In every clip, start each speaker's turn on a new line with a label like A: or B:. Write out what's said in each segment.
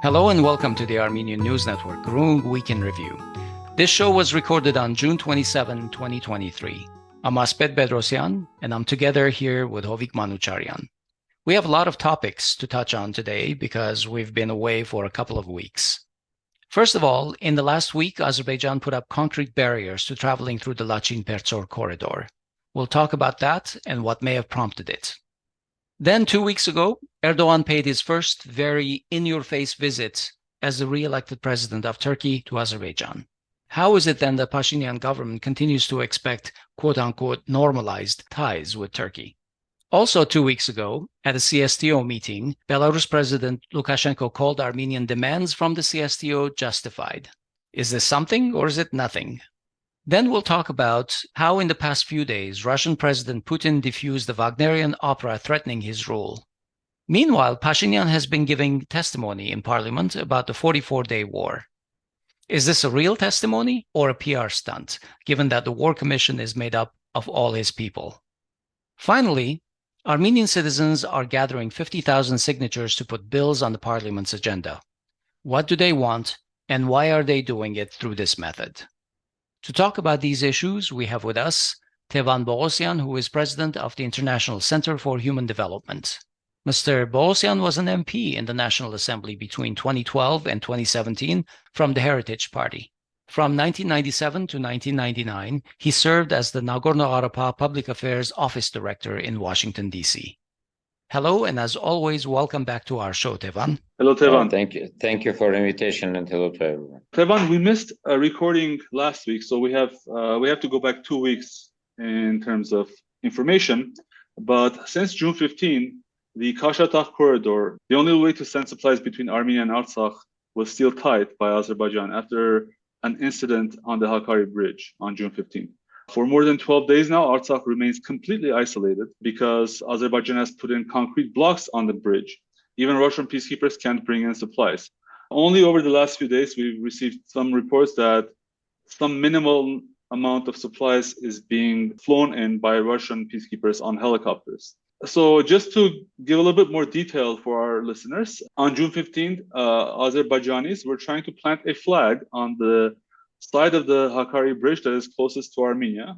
A: Hello and welcome to the Armenian News Network Groong Week in Review. This show was recorded on June 27, 2023. I'm Asbed Bedrossian, and I'm together here with Hovik Manucharyan. We have a lot of topics to touch on today because we've been away for a couple of weeks. First of all, in the last week, Azerbaijan put up concrete barriers to traveling through the Lachin-Pertsor corridor. We'll talk about that and what may have prompted it. Then 2 weeks ago, Erdogan paid his first very in-your-face visit as the re-elected president of Turkey to Azerbaijan. How is it then the Pashinyan government continues to expect quote-unquote normalized ties with Turkey? Also 2 weeks ago, at a CSTO meeting, Belarus President Lukashenko called Armenian demands from the CSTO justified. Is this something or is it nothing? Then we'll talk about how in the past few days, Russian President Putin defused the Wagnerian opera threatening his rule. Meanwhile, Pashinyan has been giving testimony in Parliament about the 44-day war. Is this a real testimony or a PR stunt, given that the War Commission is made up of all his people? Finally, Armenian citizens are gathering 50,000 signatures to put bills on the Parliament's agenda. What do they want, and why are they doing it through this method? To talk about these issues, we have with us Tevan Poghosyan, who is president of the International Center for Human Development. Mr. Poghosyan was an MP in the National Assembly between 2012 and 2017 from the Heritage Party. From 1997 to 1999, he served as the Nagorno-Karabakh Public Affairs Office Director in Washington, D.C. Hello, and as always, welcome back to our show, Tevan.
B: Hello, Tevan.
C: Thank you. Thank you for the invitation, and hello to everyone.
B: Tevan, we missed a recording last week, so we have to go back 2 weeks in terms of information. But since June 15, the Kashatagh corridor, the only way to send supplies between Armenia and Artsakh, was still tied by Azerbaijan after an incident on the Hakari bridge on June 15. For more than 12 days now, Artsakh remains completely isolated because Azerbaijan has put in concrete blocks on the bridge. Even Russian peacekeepers can't bring in supplies. Only over the last few days, we've received some reports that some minimal amount of supplies is being flown in by Russian peacekeepers on helicopters. So just to give a little bit more detail for our listeners, on June 15th, Azerbaijanis were trying to plant a flag on the side of the Hakari bridge that is closest to Armenia,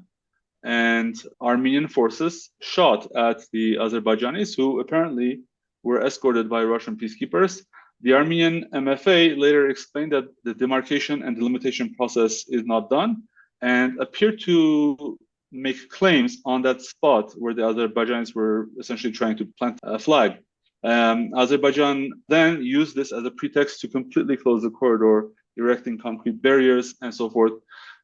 B: and Armenian forces shot at the Azerbaijanis, who apparently were escorted by Russian peacekeepers. The Armenian MFA later explained that the demarcation and delimitation process is not done and appeared to make claims on that spot where the Azerbaijanis were essentially trying to plant a flag. Azerbaijan then used this as a pretext to completely close the corridor, erecting concrete barriers and so forth.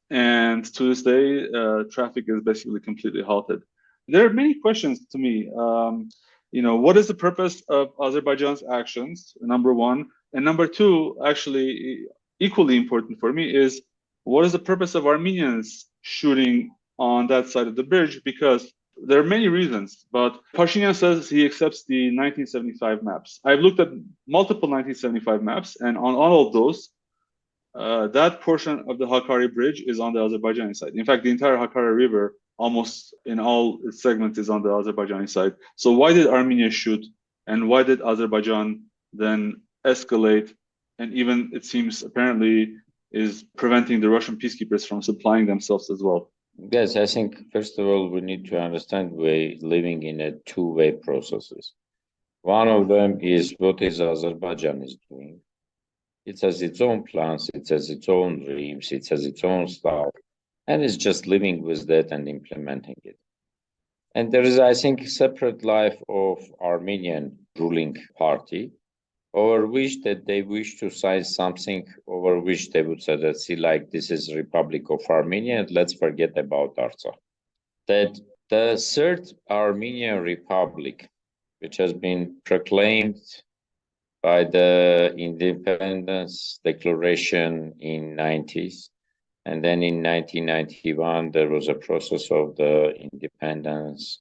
B: And to this day, traffic is basically completely halted. There are many questions to me. What is the purpose of Azerbaijan's actions, number one? And number two, actually equally important for me, is what is the purpose of Armenians shooting on that side of the bridge? Because there are many reasons, but Pashinyan says he accepts the 1975 maps. I've looked at multiple 1975 maps, and on all of those, that portion of the Hakari bridge is on the Azerbaijani side. In fact, the entire Hakari River, almost in all its segments, is on the Azerbaijani side. So why did Armenia shoot, and why did Azerbaijan then escalate, and even, it seems, apparently is preventing the Russian peacekeepers from supplying themselves as well?
C: Yes, I think, first of all, we need to understand we're living in a two-way processes. One of them is what is Azerbaijan is doing. It has its own plans, it has its own dreams, it has its own style, and it's just living with that and implementing it. And there is, I think, a separate life of Armenian ruling party, over which that they wish to sign something, over which they would say that, see, like, this is Republic of Armenia, and let's forget about Artsakh. That the third Armenian Republic, which has been proclaimed by the Independence Declaration in 90s, and then in 1991 there was a process of the independence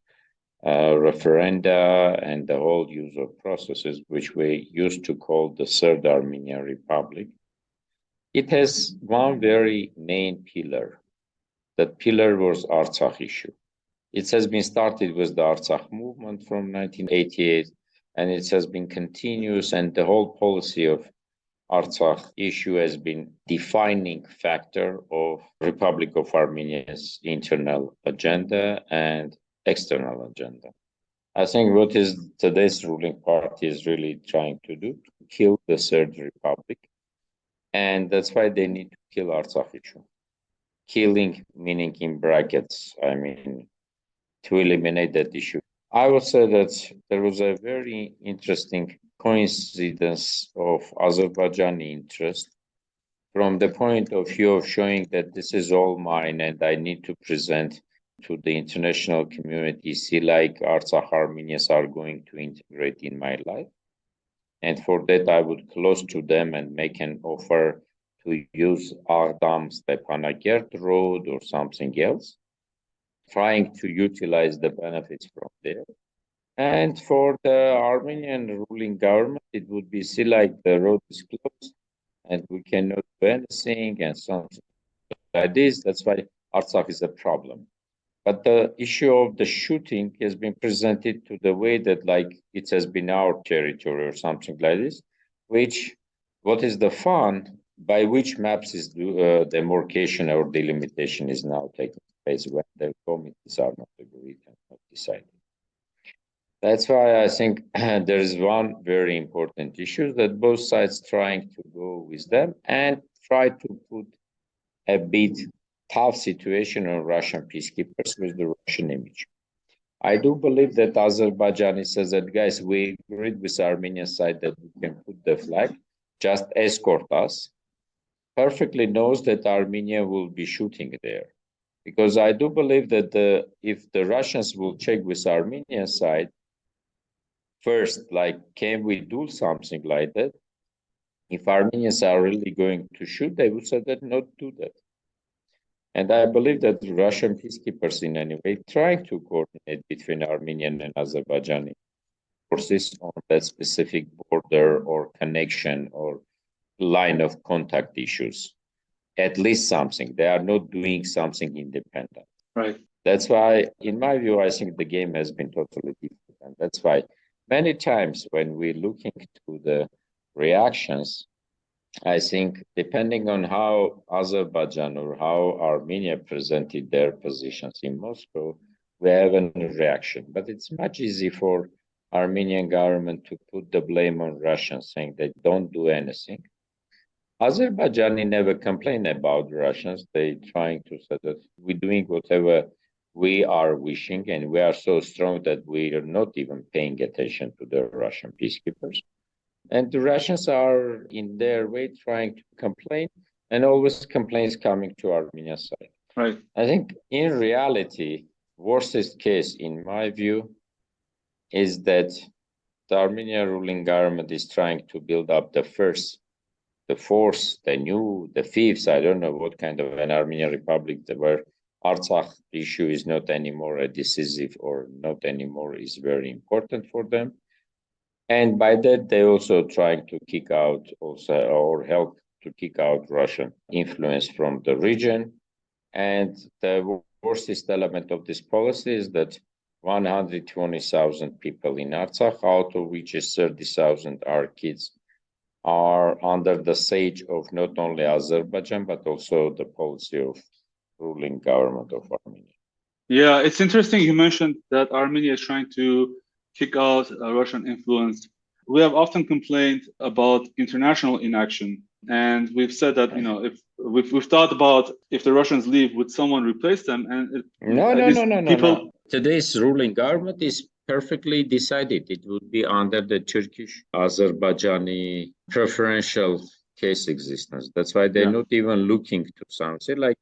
C: referenda and the whole use of processes, which we used to call the Third Armenian Republic. It has one very main pillar. That pillar was Artsakh issue. It has been started with the Artsakh movement from 1988, and it has been continuous, and the whole policy of Artsakh issue has been defining factor of Republic of Armenia's internal agenda and external agenda. I think what is today's ruling party is really trying to do, to kill the Third Republic. And that's why they need to kill Artsakh issue. Killing, meaning in brackets, I mean, to eliminate that issue. I would say that there was a very interesting coincidence of Azerbaijani interest from the point of view of showing that this is all mine and I need to present to the international community, see like Artsakh Armenians are going to integrate in my life. And for that, I would close to them and make an offer to use Stepanakert road or something else, trying to utilize the benefits from there. And for the Armenian ruling government, it would be see like the road is closed and we cannot do anything and something like this. That's why Artsakh is a problem. But the issue of the shooting has been presented to the way that like it has been our territory or something like this, which what is the fun by which maps is demarcation or delimitation is now taking place when the committees are not agreed and not decided. That's why I think there is one very important issue that both sides trying to go with them and try to put a bit tough situation on Russian peacekeepers with the Russian image. I do believe that Azerbaijan says that, guys, we agreed with the Armenian side that we can put the flag, just escort us. Perfectly knows that Armenia will be shooting there. Because I do believe that if the Russians will check with the Armenian side, first, like, can we do something like that? If Armenians are really going to shoot, they would say that not do that. And I believe that the Russian peacekeepers in any way trying to coordinate between Armenian and Azerbaijani forces on that specific border or connection or line of contact issues. At least something. They are not doing something independent.
B: Right.
C: That's why, in my view, I think the game has been totally different. And that's why many times when we're looking to the reactions, I think depending on how Azerbaijan or how Armenia presented their positions in Moscow, we have a reaction. But it's much easier for Armenian government to put the blame on Russians, saying they don't do anything. Azerbaijani never complain about the Russians. They trying to say that we're doing whatever we are wishing, and we are so strong that we are not even paying attention to the Russian peacekeepers. And the Russians are in their way trying to complain, and always complaints coming to Armenian side.
B: Right.
C: I think in reality, worst case, in my view, is that the Armenian ruling government is trying to build up the first, the fourth, the fifth, I don't know what kind of an Armenian republic where Artsakh issue is not anymore a decisive or not anymore is very important for them. And by that, they also trying to kick out also or help to kick out Russian influence from the region. And the worst element of this policy is that 120,000 people in Artsakh, out of which is 30,000 are kids, are under the siege of not only Azerbaijan, but also the policy of ruling government of Armenia.
B: Yeah, it's interesting you mentioned that Armenia is trying to kick out Russian influence. We have often complained about international inaction, and we've said that if we've thought about if the Russians leave, would someone replace them? And
C: No. Today's ruling government is perfectly decided. It would be under the Turkish-Azerbaijani preferential case existence. That's why they're not even looking to something like.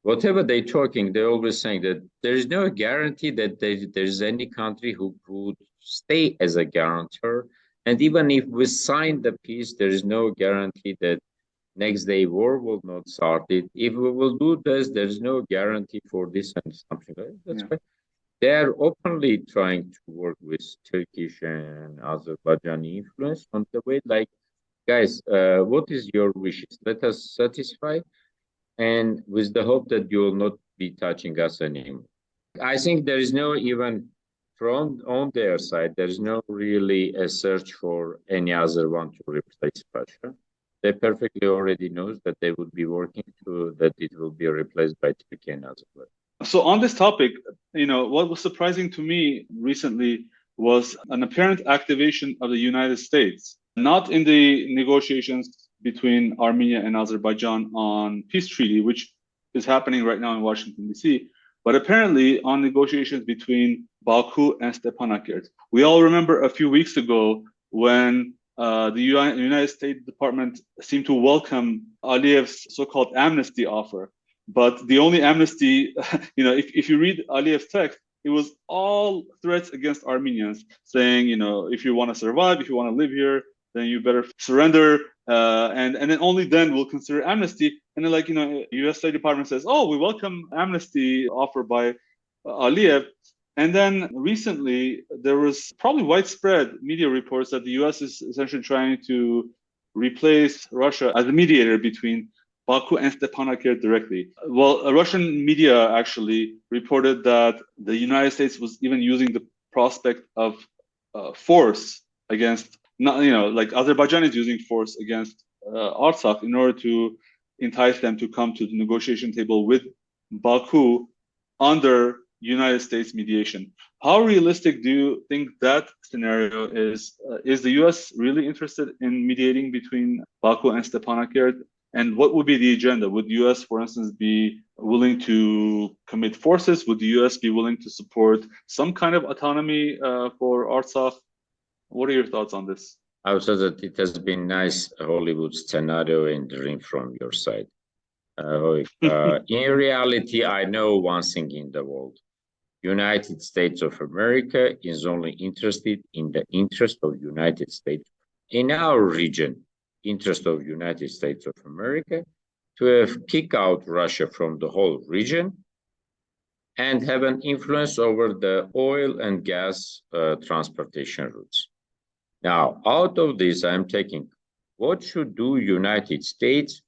C: Whatever they're talking, they're always saying that there is no guarantee that there's any country who would stay as a guarantor. And even if we sign the peace, there is no guarantee that next day war will not start. If we will do this, there's no guarantee for this and something like that. That's why they are openly trying to work with Turkish and Azerbaijani influence on the way, like, guys, what is your wishes? Let us satisfy. And with the hope that you will not be touching us anymore. I think there is no even from on their side, there is no really a search for any other one to replace Russia. They perfectly already knows that they would be working to that it will be replaced by Turkey and Azerbaijan.
B: So on this topic, what was surprising to me recently was an apparent activation of the United States, not in the negotiations between Armenia and Azerbaijan on peace treaty, which is happening right now in Washington, D.C., but apparently on negotiations between Baku and Stepanakert. We all remember a few weeks ago when the United States Department seemed to welcome Aliyev's so-called amnesty offer. But the only amnesty, if you read Aliyev's text, it was all threats against Armenians, saying, if you want to survive, if you want to live here, then you better surrender, and then only then we'll consider amnesty. And then, U.S. State Department says, oh, we welcome amnesty offered by Aliyev. And then recently, there was probably widespread media reports that the U.S. is essentially trying to replace Russia as a mediator between Baku and Stepanakert directly. Well, Russian media actually reported that the United States was even using the prospect of force against, like Azerbaijan is using force against Artsakh in order to entice them to come to the negotiation table with Baku under United States mediation. How realistic do you think that scenario is? Is the U.S. really interested in mediating between Baku and Stepanakert? And what would be the agenda? Would the U.S., for instance, be willing to commit forces? Would the U.S. be willing to support some kind of autonomy for Artsakh? What are your thoughts on this?
C: I would say that it has been nice Hollywood scenario and dream from your side. In reality, I know one thing in the world. United States of America is only interested in the interest of United States. In our region, interest of United States of America to have kick out Russia from the whole region and have an influence over the oil and gas transportation routes. Now, out of this, I'm taking what should do United States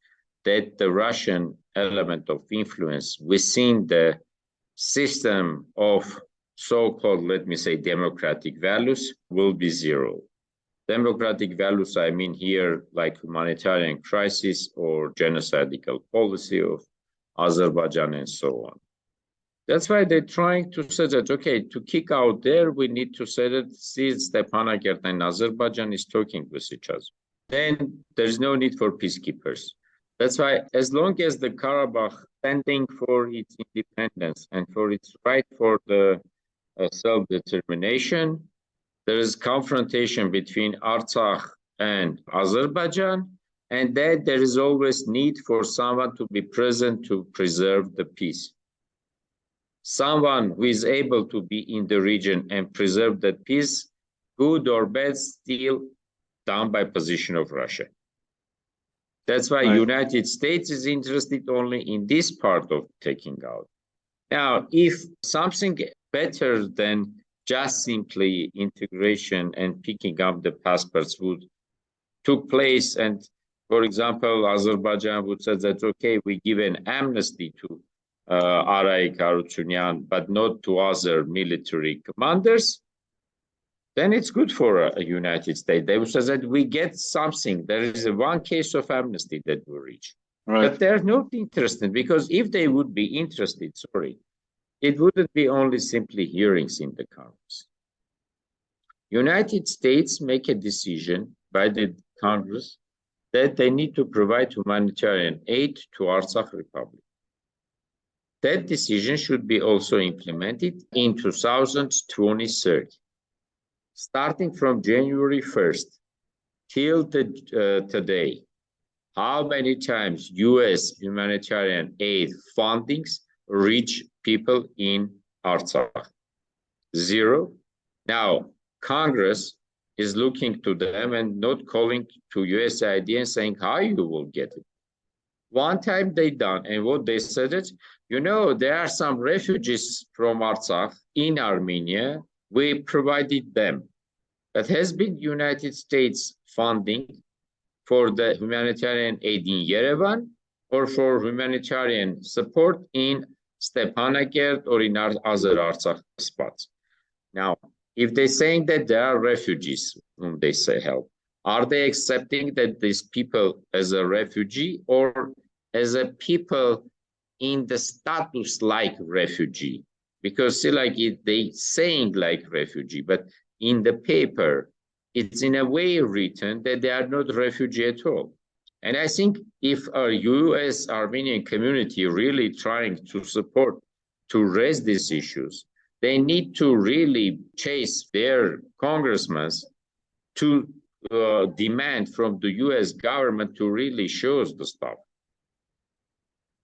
C: that the Russian element of influence within the system of so-called, let me say, democratic values will be zero. Democratic values, I mean here, like humanitarian crisis or genocidal policy of Azerbaijan and so on. That's why they're trying to say that, okay, to kick out there, we need to say that Stepanakert and Azerbaijan is talking with each other. Then there's no need for peacekeepers. That's why as long as the Karabakh standing for its independence and for its right for the self-determination, there is confrontation between Artsakh and Azerbaijan, and that there is always need for someone to be present to preserve the peace. Someone who is able to be in the region and preserve that peace, good or bad, still down by position of Russia. That's why United States is interested only in this part of taking out. Now, if something better than just simply integration and picking up the passports took place, and for example, Azerbaijan would say that, okay, we give an amnesty to Pashinyan, but not to other military commanders, then it's good for a United States. They would say that we get something. There is one case of amnesty that we reach. Right. But they're not interested, because if they would be interested, it wouldn't be only simply hearings in the Congress. United States make a decision by the Congress that they need to provide humanitarian aid to Artsakh Republic. That decision should be also implemented in 2023. Starting from January 1st till today, how many times U.S. humanitarian aid fundings reach people in Artsakh? Zero. Now, Congress is looking to them and not calling to USAID and saying how you will get it. One time they done, and what they said is, there are some refugees from Artsakh in Armenia. We provided them. That has been United States funding for the humanitarian aid in Yerevan or for humanitarian support in Stepanakert or in other Artsakh spots. Now, if they're saying that there are refugees whom they say help, Are they accepting that these people as a refugee or as a people in the status like refugee? Because see, like they saying like refugee, but in the paper, it's in a way written that they are not refugee at all. And I think if a US Armenian community really trying to support, to raise these issues, they need to really chase their congressmen to demand from the US government to really show us the stuff.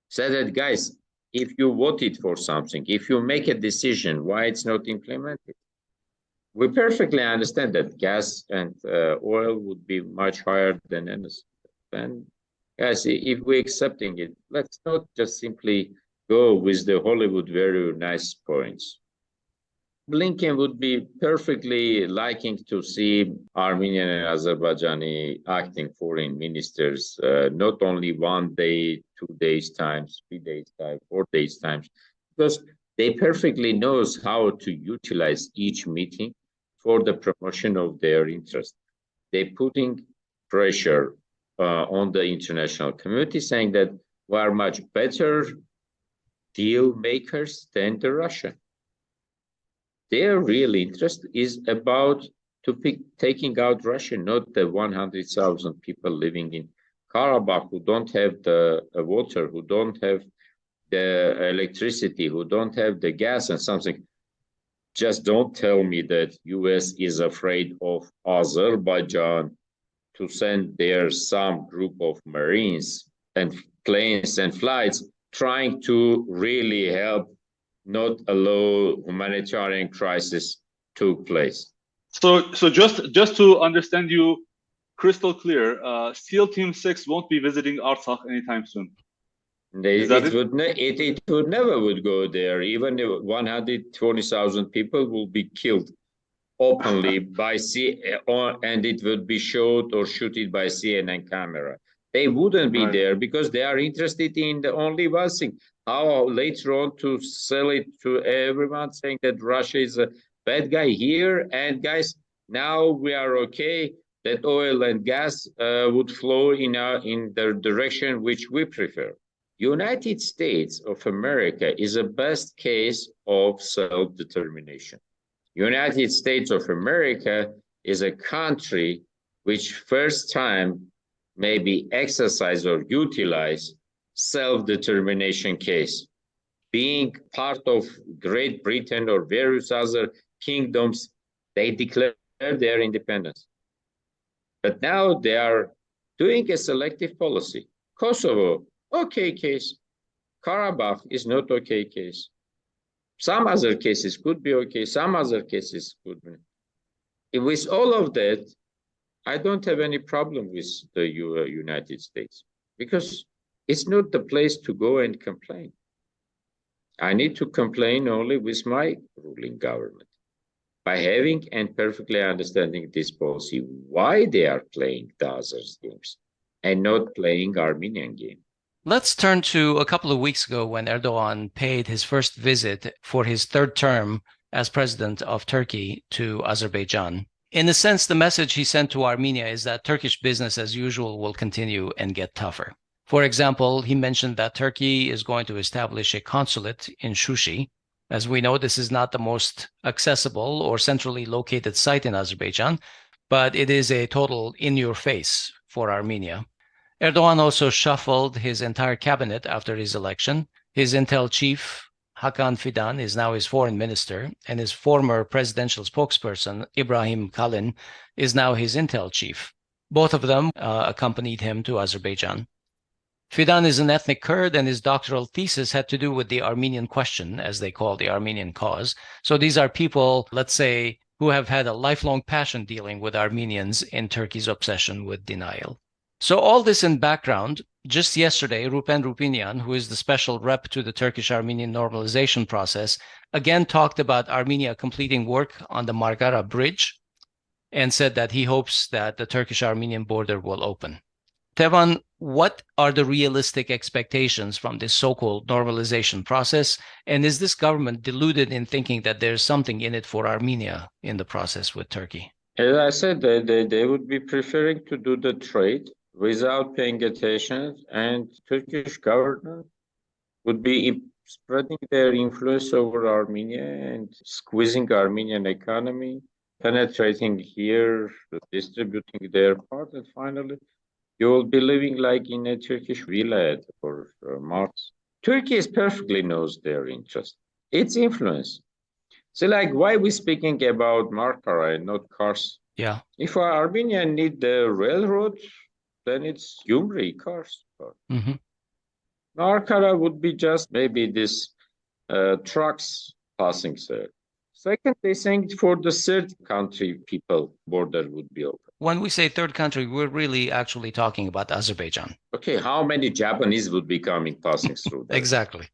C: Say that, guys, if you voted for something, if you make a decision, why it's not implemented? We perfectly understand that gas and oil would be much higher than energy. And guys, if we're accepting it, let's not just simply go with the Hollywood very nice points. Blinken would be perfectly liking to see Armenian and Azerbaijani acting foreign ministers, not only 1 day, 2 days times, 3 days times, 4 days times, because they perfectly knows how to utilize each meeting for the promotion of their interest. They're putting pressure on the international community, saying that we are much better deal makers than the Russia. Their real interest is about taking out Russia, not the 100,000 people living in Karabakh who don't have the water, who don't have the electricity, who don't have the gas and something. Just don't tell me that US is afraid of Azerbaijan to send there some group of Marines and planes and flights trying to really help not allow humanitarian crisis took place.
B: So just to understand you crystal clear, SEAL Team 6 won't be visiting Artsakh anytime soon.
C: It would never would go there. Even 120,000 people will be killed openly by and it would be showed or shooted by CNN camera. They wouldn't be there because they are interested in the only one thing, how later on to sell it to everyone, saying that Russia is a bad guy here, and guys, now we are okay, that oil and gas would flow in the direction which we prefer. United States of America is a best case of self-determination. United States of America is a country which first time maybe exercise or utilize self-determination case. Being part of Great Britain or various other kingdoms, they declare their independence. But now they are doing a selective policy. Kosovo, okay case. Karabakh is not okay case. Some other cases could be okay, some other cases could be. With all of that, I don't have any problem with the United States because it's not the place to go and complain. I need to complain only with my ruling government by having and perfectly understanding this policy, why they are playing the other games and not playing Armenian game.
A: Let's turn to a couple of weeks ago when Erdogan paid his first visit for his third term as president of Turkey to Azerbaijan. In a sense, the message he sent to Armenia is that Turkish business as usual will continue and get tougher. For example, he mentioned that Turkey is going to establish a consulate in Shushi. As we know, this is not the most accessible or centrally located site in Azerbaijan, but it is a total in-your-face for Armenia. Erdogan also shuffled his entire cabinet after his election. His intel chief, Hakan Fidan, is now his foreign minister, and his former presidential spokesperson, Ibrahim Kalin, is now his intel chief. Both of them accompanied him to Azerbaijan. Fidan is an ethnic Kurd, and his doctoral thesis had to do with the Armenian question, as they call the Armenian cause. So these are people, let's say, who have had a lifelong passion dealing with Armenians in Turkey's obsession with denial. So all this in background, just yesterday, Rupen Rupinian, who is the special rep to the Turkish-Armenian normalization process, again talked about Armenia completing work on the Marmara Bridge and said that he hopes that the Turkish-Armenian border will open. Tevan, what are the realistic expectations from this so-called normalization process? And is this government deluded in thinking that there's something in it for Armenia in the process with Turkey?
C: As I said, they would be preferring to do the trade without paying attention, and Turkish government would be spreading their influence over Armenia and squeezing Armenian economy, penetrating here, distributing their part, and finally, you will be living like in a Turkish villa for Mars. Turkey perfectly knows their interest. Its influence. So, like, why we speaking about Markara and not Kars?
A: Yeah.
C: If Armenia need the railroad, then it's Gyumri, Kars.
A: Mm-hmm.
C: Markara would be just maybe this trucks passing there. Second, they saying for the third country people, border would be open.
A: When we say third country, we're really actually talking about Azerbaijan.
C: Okay, how many Japanese would be passing through there?
A: Exactly.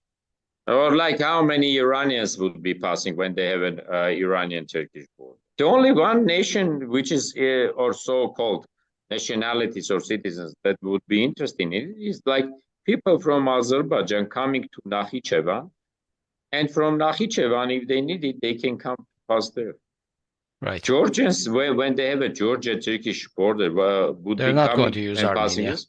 C: Or like how many Iranians would be passing when they have an Iranian-Turkish border? The only one nation which is, or so-called nationalities or citizens that would be interested in it is like people from Azerbaijan coming to Nakhichevan, and from Nakhichevan, if they need it, they can come pass there.
A: Right.
C: Georgians, when they have a Georgia-Turkish border, would
A: They're
C: be
A: not
C: coming
A: going to use
C: and
A: Armenia.
C: passing this.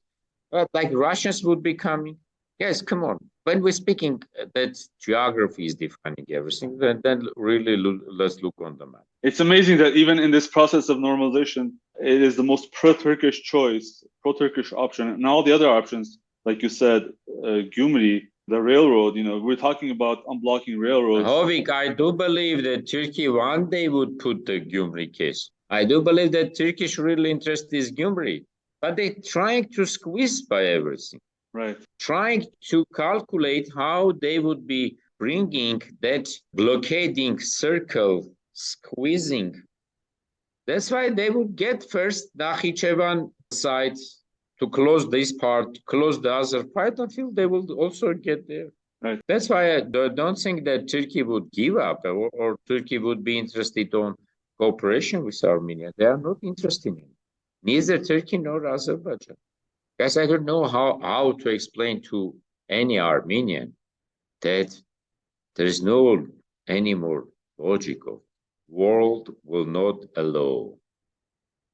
C: Like Russians would be coming. Yes, come on. When we're speaking that geography is defining everything, then really let's look on the map.
B: It's amazing that even in this process of normalization, it is the most pro-Turkish choice, pro-Turkish option. And all the other options, like you said, Gyumri, the railroad, we're talking about unblocking railroads.
C: Hovik, I do believe that Turkey one day would put the Gyumri case. I do believe that Turkish real interest is Gyumri, but they're trying to squeeze by everything.
B: Right.
C: Trying to calculate how they would be bringing that blockading circle, squeezing. That's why they would get first Nakhichevan side to close this part, close the other part until they will also get there.
B: Right.
C: That's why I don't think that Turkey would give up or Turkey would be interested on cooperation with Armenia. They are not interested in it. Neither Turkey nor Azerbaijan. Guys, I don't know how to explain to any Armenian that there is no any more logical. World will not allow.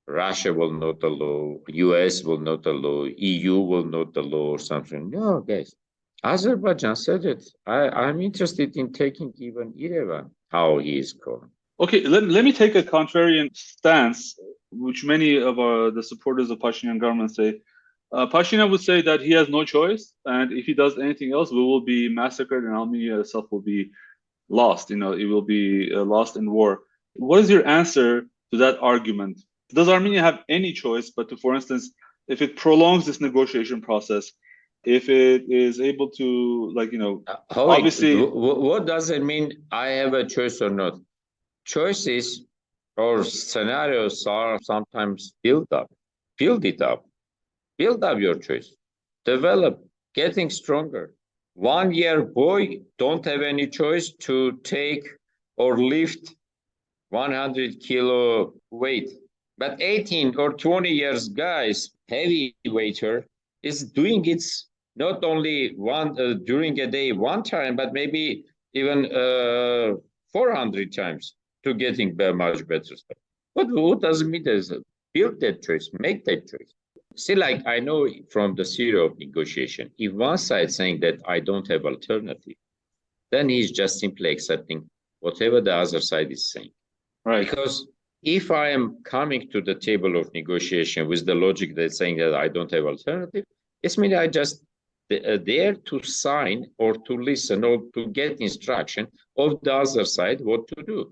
C: Russia will not allow. US will not allow. EU will not allow or something. No, guys. Azerbaijan said it. I'm interested in taking even Yerevan, how he is called.
B: Okay, let me take a contrarian stance, which many of the supporters of Pashinyan government say. Pashinyan would say that he has no choice, and if he does anything else, we will be massacred, and Armenia itself will be lost. It will be lost in war. What is your answer to that argument? Does Armenia have any choice but to, for instance, if it prolongs this negotiation process, if it is able to, obviously,
C: what does it mean? I have a choice or not? Choices or scenarios are sometimes build it up. Build up your choice. Develop, getting stronger. 1 year boy don't have any choice to take or lift 100 kilo weight. But 18 or 20 years guys, heavy weighter, is doing it not only during a day one time, but maybe even 400 times to getting much better stuff. But what does it mean? Build that choice, make that choice. See, like I know from the theory of negotiation, if one side saying that I don't have alternative, then he's just simply accepting whatever the other side is saying.
B: Right.
C: Because if I am coming to the table of negotiation with the logic that's saying that I don't have alternative, it's mean I just there to sign or to listen or to get instruction of the other side what to do.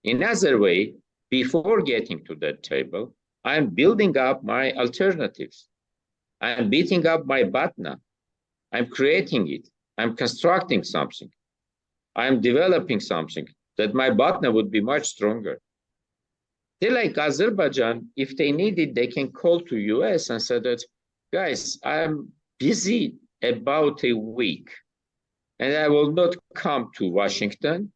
C: In other way, before getting to that table, I'm building up my alternatives. I'm beating up my batna. I'm creating it. I'm constructing something. I'm developing something that my batna would be much stronger. They like Azerbaijan, if they need it, they can call to US and say that, guys, I'm busy about a week and I will not come to Washington,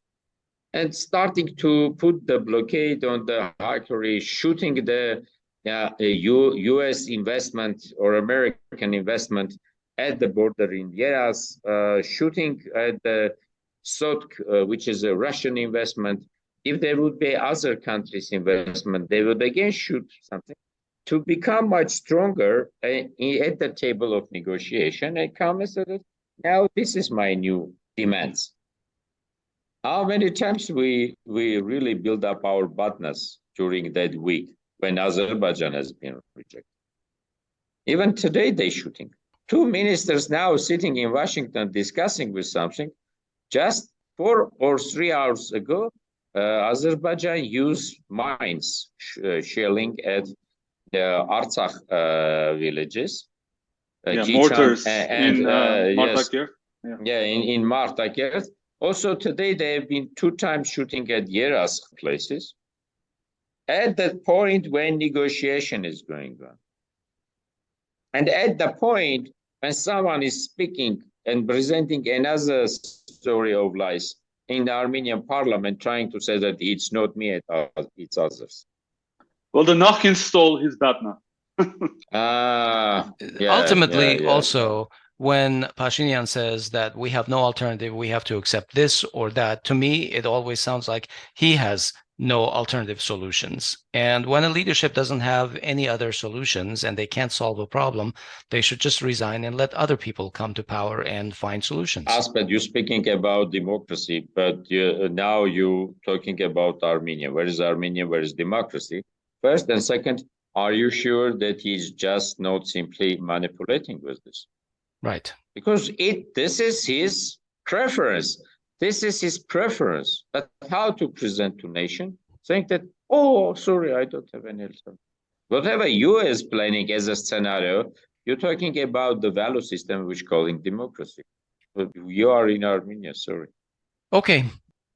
C: and starting to put the blockade on the Hakari, shooting the US investment or American investment at the border in Yeras, shooting at the Sotk, which is a Russian investment, if there would be other countries' investment, they would again shoot something to become much stronger at the table of negotiation and come and say that now this is my new demands. How many times we really build up our badness during that week when Azerbaijan has been rejected? Even today they're shooting. Two ministers now sitting in Washington discussing with something. Just 4 or 3 hours ago, Azerbaijan used mines shelling at the Artsakh villages.
B: Mortars in Martakert.
C: In Martakert. Also today, they have been 2 times shooting at Yeras places. At that point when negotiation is going on. And at the point when someone is speaking and presenting another story of lies in the Armenian parliament, trying to say that it's not me, it's others.
B: Well, the Nakhin stole his batna.
A: Ultimately, also, when Pashinyan says that we have no alternative, we have to accept this or that, to me, it always sounds like he has no alternative solutions. And when a leadership doesn't have any other solutions and they can't solve a problem, they should just resign and let other people come to power and find solutions.
C: Asbed, you're speaking about democracy, but now you're talking about Armenia. Where is Armenia? Where is democracy? First and second, are you sure that he's just not simply manipulating with this?
A: Right.
C: Because this is his preference. This is his preference. But how to present to nation? Saying that, oh, sorry, I don't have any alternative. Whatever you is planning as a scenario, you're talking about the value system which calling democracy. But you are in Armenia, sorry.
A: Okay.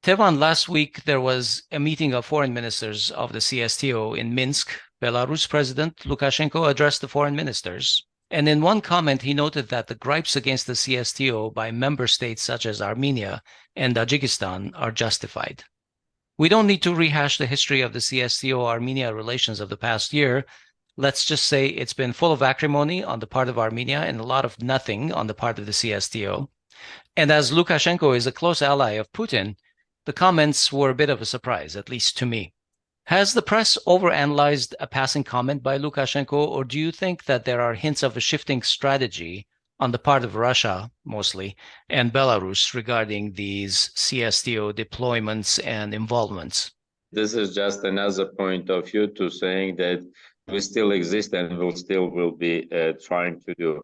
A: Tevan, last week there was a meeting of foreign ministers of the CSTO in Minsk. Belarus President Lukashenko addressed the foreign ministers. And in one comment, he noted that the gripes against the CSTO by member states such as Armenia and Tajikistan are justified. We don't need to rehash the history of the CSTO-Armenia relations of the past year. Let's just say it's been full of acrimony on the part of Armenia and a lot of nothing on the part of the CSTO. And as Lukashenko is a close ally of Putin, the comments were a bit of a surprise, at least to me. Has the press overanalyzed a passing comment by Lukashenko, or do you think that there are hints of a shifting strategy on the part of Russia, mostly, and Belarus regarding these CSTO deployments and involvements?
C: This is just another point of view to saying that we still exist and will be trying to do.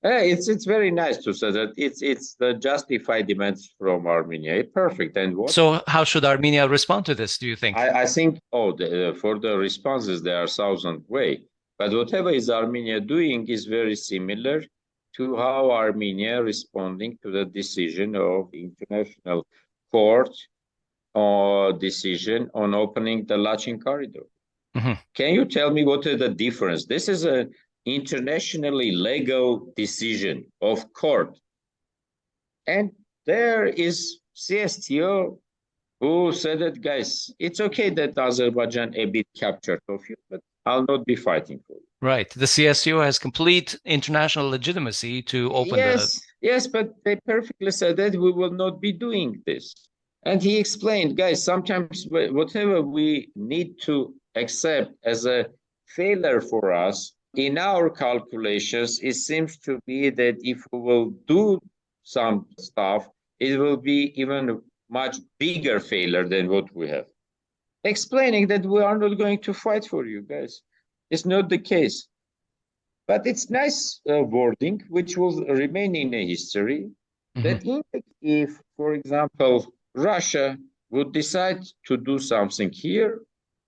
C: It's very nice to say that it's the justified demands from Armenia. Perfect. And what?
A: So how should Armenia respond to this, do you think?
C: I think, for the responses, there are 1,000 ways. But whatever is Armenia doing is very similar to how Armenia responding to the decision of the International Court or decision on opening the Lachin corridor. Mm-hmm. Can you tell me what is the difference? This is an internationally legal decision of court. And there is CSTO who said that, guys, it's okay that Azerbaijan a bit captured of you, but I'll not be fighting for you.
A: Right. The CSTO has complete international legitimacy to open
C: Yes, but they perfectly said that we will not be doing this. And he explained, guys, sometimes whatever we need to accept as a failure for us, in our calculations, it seems to be that if we will do some stuff, it will be even much bigger failure than what we have. Explaining that we are not going to fight for you guys. It's not the case. But it's nice wording, which will remain in the history, that if, for example, Russia would decide to do something here,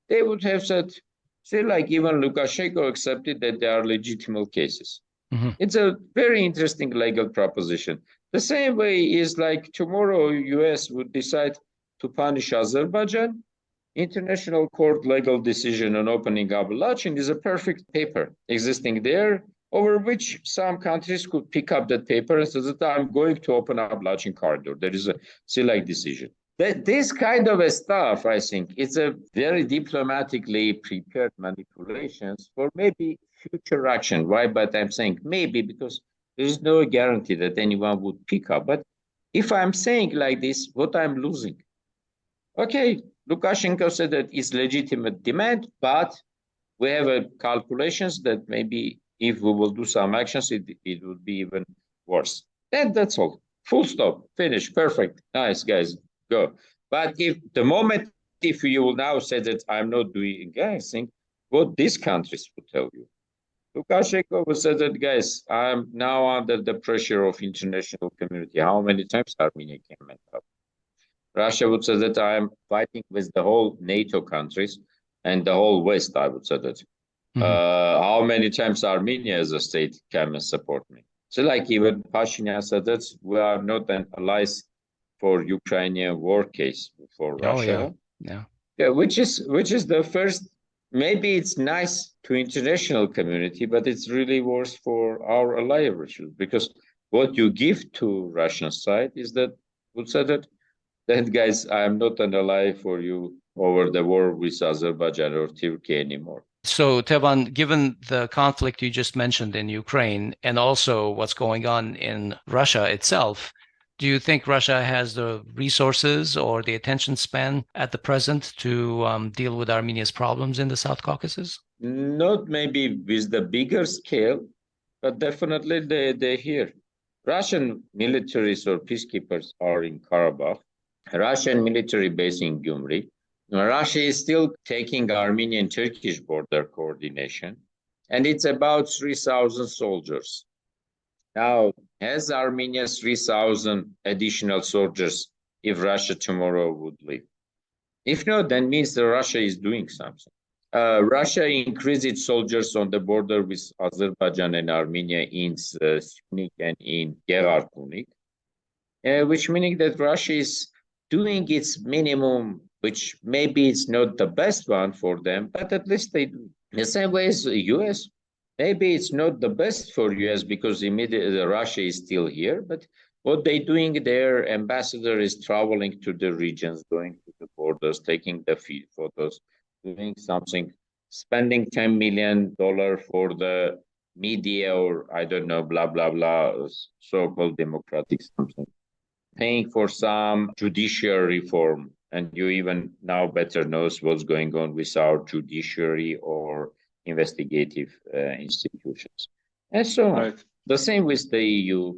C: they would have said, say, like even Lukashenko accepted that there are legitimate cases. It's a very interesting legal proposition. The same way is like tomorrow US would decide to punish Azerbaijan. International Court legal decision on opening up Lachin is a perfect paper existing there, over which some countries could pick up that paper and say that I'm going to open up Lachin corridor. There is a select decision. This kind of stuff, I think, it's a very diplomatically prepared manipulations for maybe future action. Why? But I'm saying maybe because there is no guarantee that anyone would pick up. But if I'm saying like this, what I'm losing? Okay, Lukashenko said that it's legitimate demand, but we have calculations that maybe if we will do some actions, it would be even worse. That's all. Full stop. Finish. Perfect. Nice, guys. Go. But if you will now say that I'm not doing anything, what these countries would tell you. Lukashenko will say that, guys, I'm now under the pressure of international community. How many times Armenia came and help? Russia would say that I'm fighting with the whole NATO countries and the whole West, I would say that. How many times Armenia as a state came and support me? So like even Pashinyan said that we are not an allies for Ukrainian war case for Russia. Yeah, which is the first. Maybe it's nice to international community, but it's really worse for our ally because what you give to Russian side is that would say that guys, I'm not an ally for you over the war with Azerbaijan or Turkey anymore.
A: So, Tevan, given the conflict you just mentioned in Ukraine and also what's going on in Russia itself, do you think Russia has the resources or the attention span at the present to deal with Armenia's problems in the South Caucasus?
C: Not maybe with the bigger scale, but definitely they're here. Russian militaries or peacekeepers are in Karabakh. Russian military base in Gyumri. Russia is still taking Armenian-Turkish border coordination, and it's about 3,000 soldiers. Now, has Armenia 3,000 additional soldiers if Russia tomorrow would leave? If not, then means that Russia is doing something. Russia increased its soldiers on the border with Azerbaijan and Armenia in Syunik and in Gerarkunik, which meaning that Russia is doing its minimum, which maybe it's not the best one for them, but at least they do. The same way as the US, maybe it's not the best for US because immediately Russia is still here, but what they're doing, their ambassador is traveling to the regions, going to the borders, taking the field photos, doing something, spending $10 million for the media or I don't know, blah, blah, blah, so-called democratic something. Paying for some judicial reform, and you even now better knows what's going on with our judiciary or investigative institutions, and so on. Right. The same with the EU.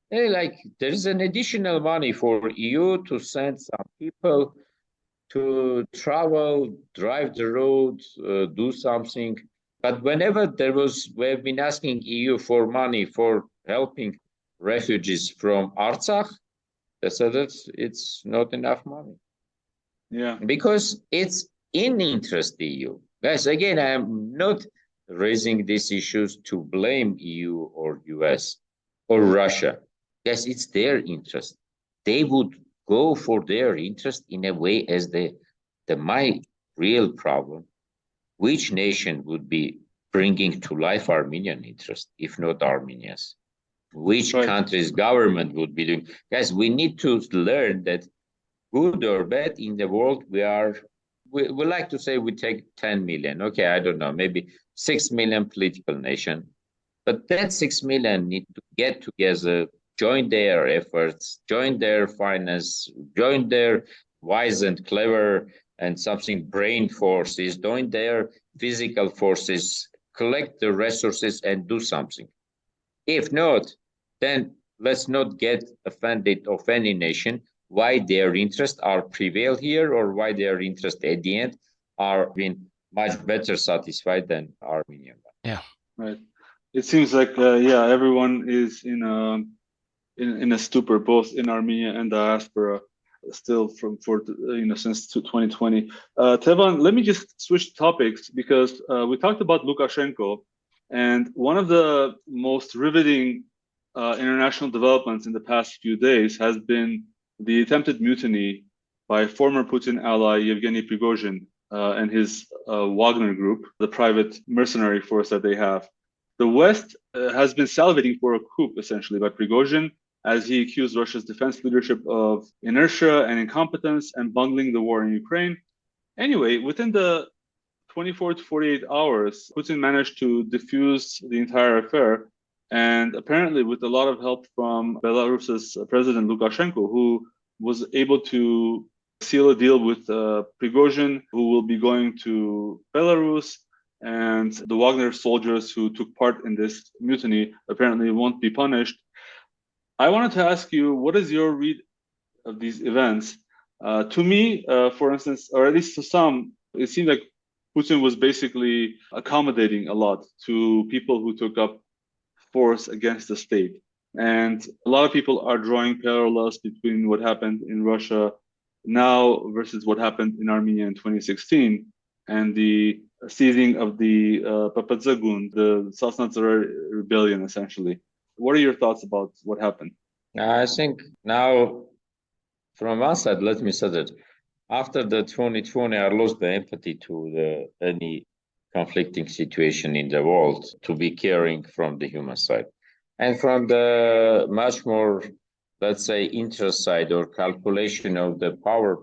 C: There's an additional money for EU to send some people to travel, drive the road, do something. But whenever we've been asking EU for money for helping refugees from Artsakh, they said that it's not enough money. Yeah. Because it's in interest EU. Guys, again, I am not raising these issues to blame EU or US or Russia. Guys, it's their interest. They would go for their interest in a way as my real problem. Which nation would be bringing to life Armenian interest, if not Armenia's? Which country's government would be doing? Guys, we need to learn that good or bad in the world, we like to say we take 10 million. Okay, I don't know, maybe 6 million political nation. But that 6 million need to get together, join their efforts, join their finance, join their wise and clever and something brain forces, join their physical forces, collect the resources and do something. If not, then let's not get offended of any nation why their interests are prevail here or why their interests at the end are being much better satisfied than Armenian.
A: Yeah,
B: right. It seems like everyone is in a stupor, both in Armenia and diaspora, still since 2020. Tevan, let me just switch topics because we talked about Lukashenko, and one of the most riveting international developments in the past few days has been the attempted mutiny by former Putin ally Yevgeny Prigozhin and his Wagner group, the private mercenary force that they have. The West has been salivating for a coup, essentially, by Prigozhin, as he accused Russia's defense leadership of inertia and incompetence and bungling the war in Ukraine. Anyway, within the 24 to 48 hours, Putin managed to defuse the entire affair, and apparently with a lot of help from Belarus's President Lukashenko, who was able to seal a deal with Prigozhin, who will be going to Belarus, and the Wagner soldiers who took part in this mutiny apparently won't be punished. I wanted to ask you, what is your read of these events? To me, for instance, or at least to some, it seemed like Putin was basically accommodating a lot to people who took up force against the state. And a lot of people are drawing parallels between what happened in Russia now versus what happened in Armenia in 2016 and the seizing of the Papatzagun, the Sasnatzer rebellion, essentially. What are your thoughts about what happened?
C: I think now, from one side, let me say that after the 2020, I lost the empathy to any conflicting situation in the world to be caring from the human side. And from the much more, let's say, interest side or calculation of the power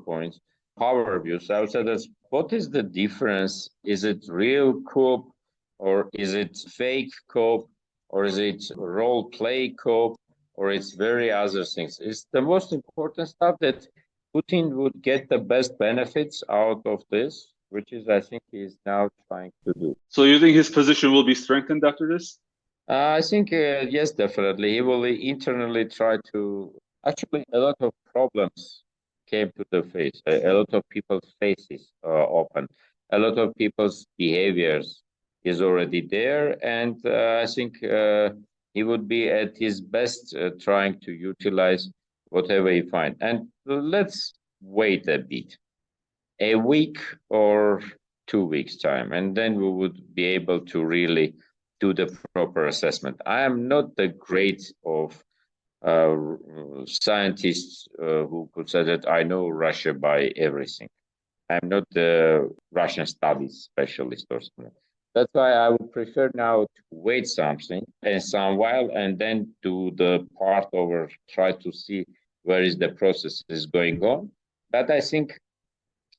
C: abuse, I would say that what is the difference? Is it real coup or is it fake coup or is it role play coup or it's very other things? It's the most important stuff that Putin would get the best benefits out of this, which is, I think, he's now trying to do.
B: So you think his position will be strengthened after this?
C: I think, yes, definitely. He will internally try to. Actually, a lot of problems came to the face. A lot of people's faces are open. A lot of people's behaviors is already there. And I think he would be at his best trying to utilize whatever he finds. And let's wait a bit, a week or 2 weeks time, and then we would be able to really do the proper assessment. I am not the great of scientists who could say that I know Russia by everything. I'm not the Russian studies specialist or something. That's why I would prefer now to wait something and some while and then do the part over, try to see where is the process is going on. But I think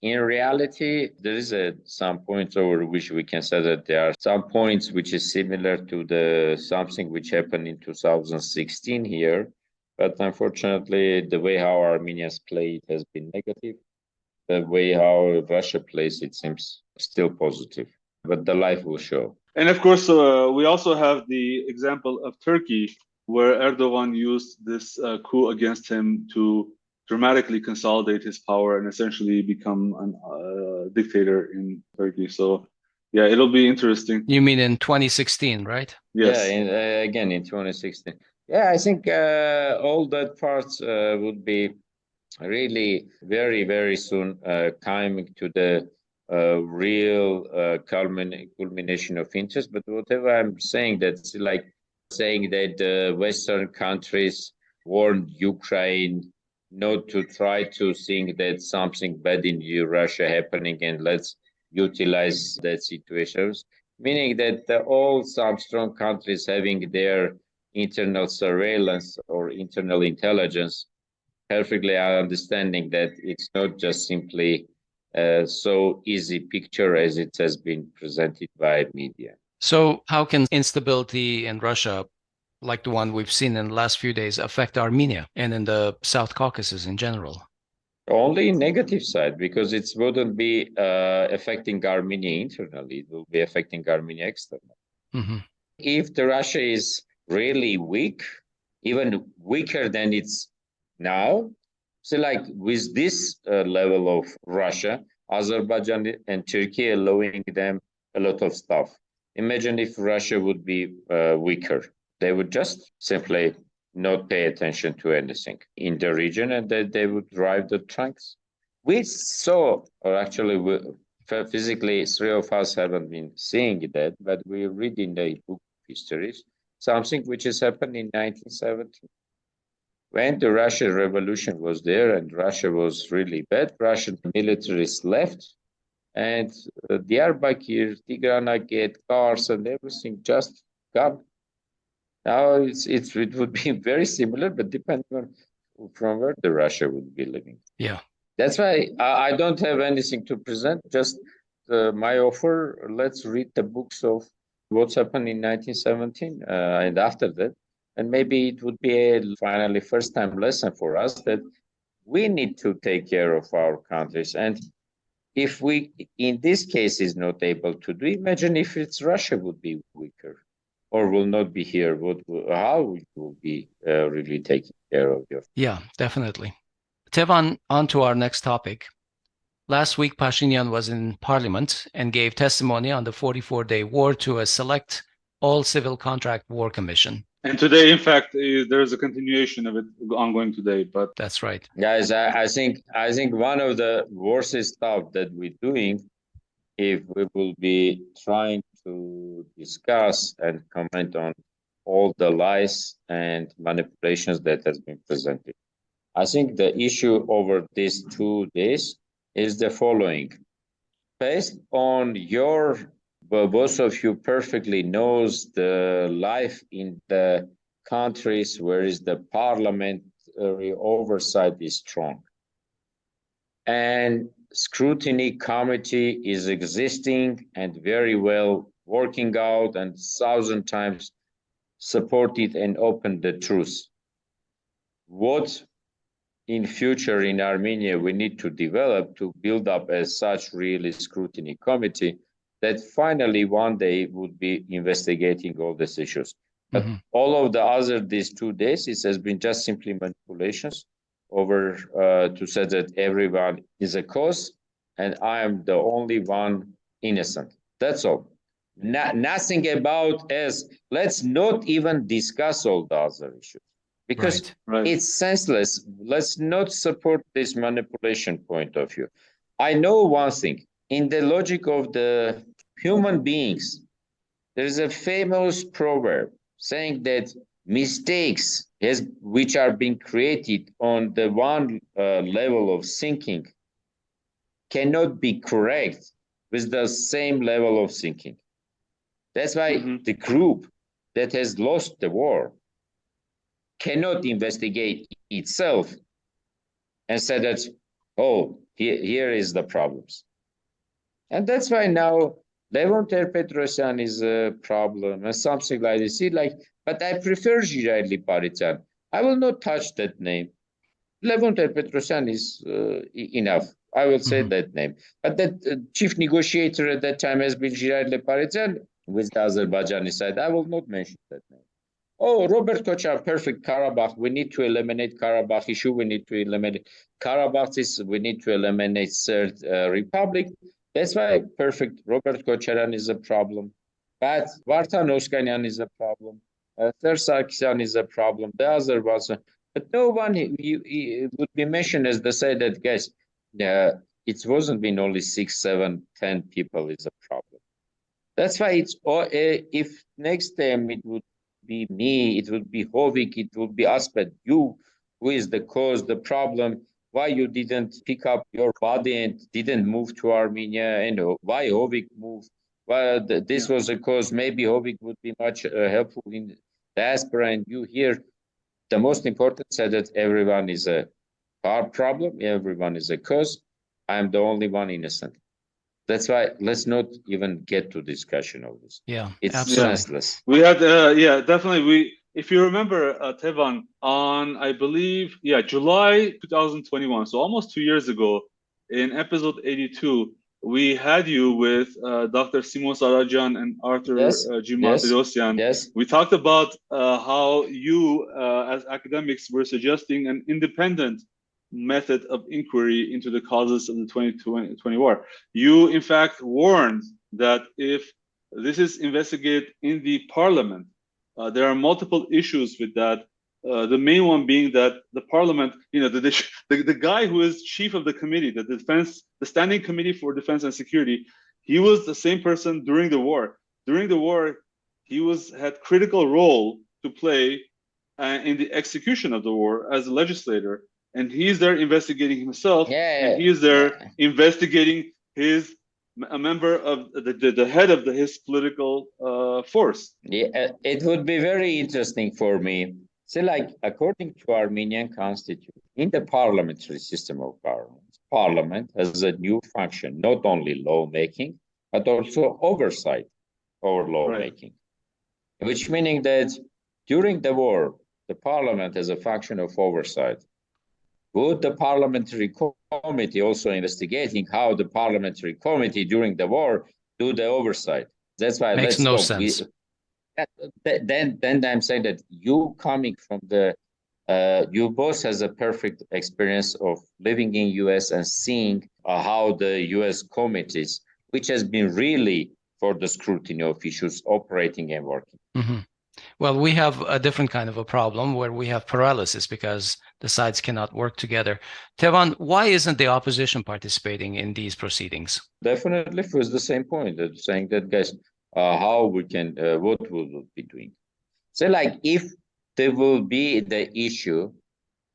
C: in reality, there is some points over which we can say that there are some points which is similar to the something which happened in 2016 here. But unfortunately, the way how Armenians play it has been negative. The way how Russia plays it seems still positive. But the life will show.
B: And of course, we also have the example of Turkey, where Erdogan used this coup against him to dramatically consolidate his power and essentially become a dictator in Turkey. So, yeah, it'll be interesting.
A: You mean in 2016, right?
B: Yes.
C: Yeah, again in 2016. Yeah, I think all that parts would be really very, very soon coming to the real culmination of interest. But whatever I'm saying, that's like saying that the Western countries warned Ukraine not to try to think that something bad in Russia happening and let's utilize that situation. Meaning that all some strong countries having their internal surveillance or internal intelligence perfectly understanding that it's not just simply so easy picture as it has been presented by media.
A: So how can instability in Russia, like the one we've seen in the last few days, affect Armenia and in the South Caucasus in general?
C: Only negative side, because it wouldn't be affecting Armenia internally, it will be affecting Armenia externally.
A: Mm-hmm.
C: If the Russia is really weak, even weaker than it's now, so like with this level of Russia, Azerbaijan and Turkey allowing them a lot of stuff. Imagine if Russia would be weaker. They would just simply not pay attention to anything in the region and they would drive the tanks. We saw, or actually physically, three of us haven't been seeing that, but we read in the book histories something which has happened in 1970. When the Russian Revolution was there and Russia was really bad, Russian militaries left and Diyarbakir, Tigranakert, Kars and everything just gone. Now it would be very similar, but depending on from where the Russia would be living.
A: Yeah.
C: That's why I don't have anything to present, just my offer. Let's read the books of what's happened in 1917 and after that. And maybe it would be finally first-time lesson for us that we need to take care of our countries. And if we, in this case, is not able to do, imagine if it's Russia would be weaker or will not be here, how it will be really taking care of you.
A: Yeah, definitely. Tevan, on to our next topic. Last week, Pashinyan was in Parliament and gave testimony on the 44-day war to a select all-civil contract war commission.
B: And today, in fact, there is a continuation of it ongoing today. But
A: that's right,
C: guys. I think one of the worst stuff that we're doing, if we will be trying to discuss and comment on all the lies and manipulations that has been presented. I think the issue over these 2 days is the following. Based on your, both of you perfectly knows the life in the countries where is the parliamentary oversight is strong. And scrutiny committee is existing and very well working out and 1,000 times supported and opened the truth. What in future in Armenia we need to develop to build up as such really scrutiny committee that finally one day would be investigating all these issues. But all of the other these 2 days, it has been just simply manipulations over to say that everyone is a cause and I am the only one innocent. That's all. Nothing about as, let's not even discuss all the other issues because it's senseless. Let's not support this manipulation point of view. I know one thing, in the logic of the human beings, there is a famous proverb saying that mistakes which are being created on the one level of thinking cannot be correct with the same level of thinking. That's why the group that has lost the war cannot investigate itself and say that, oh, here is the problems. And that's why now Tevan Bedrossian is a problem and something like this. See, like, but I prefer Girayli Parityan. I will not touch that name. Tevan Bedrossian is enough. I will say that name. But that chief negotiator at that time has been Girayli Parityan with the Azerbaijani side. I will not mention that name. Oh, Robert Kochar, perfect. Karabakh. We need to eliminate Karabakh issue. We need to eliminate Karabakh. We need to eliminate Third Republic. That's why perfect. Robert Kocharan is a problem. But Vartan Oskanyan is a problem. Sarkisyan is a problem. The other was, but no one would be mentioned as they say that, guys, it wasn't been only 6, 7, 10 people is a problem. That's why it's, if next time it would be me, it would be Hovik, it would be Asbed, you, who is the cause, the problem, why you didn't pick up your body and didn't move to Armenia, and why Hovik moved. Well, this was a cause. Maybe Hovik would be much helpful in diaspora, and you here. The most important said that everyone is a problem, everyone is a cause. I'm the only one innocent. That's why let's not even get to discussion of this.
A: Yeah,
C: it's
A: absolutely.
C: senseless.
B: We had, definitely. If you remember, Tevan, on, I believe, July 2021, so almost 2 years ago, in episode 82, we had you with Dr. Simon Sarajan and Arthur Bedrossian.
C: Yes.
B: We talked about how you, as academics, were suggesting an independent method of inquiry into the causes of the 2020 war. You, in fact, warned that if this is investigated in the parliament, there are multiple issues with that. The main one being that the parliament, the guy who is chief of the committee, the standing committee for defense and security, he was the same person during the war. During the war, he had critical role to play in the execution of the war as a legislator, and he's there investigating himself, and he is there investigating a member of the head of his political force.
C: Yeah, it would be very interesting for me. So, like, according to Armenian constitution, in the parliamentary system of government, parliament has a new function, not only lawmaking, but also oversight over lawmaking. Right. Which meaning that during the war, the parliament has a function of oversight. would the parliamentary committee also investigating how the parliamentary committee during the war do the oversight? That's why
A: Makes no sense.
C: Then I'm saying that you coming from you both has a perfect experience of living in US and seeing how the US committees, which has been really for the scrutiny of issues, operating and working.
A: Mm-hmm. Well, we have a different kind of a problem where we have paralysis because the sides cannot work together. Tevan, why isn't the opposition participating in these proceedings?
C: Definitely for the same point, that saying that, guys, how we can, what we will be doing. So like if there will be the issue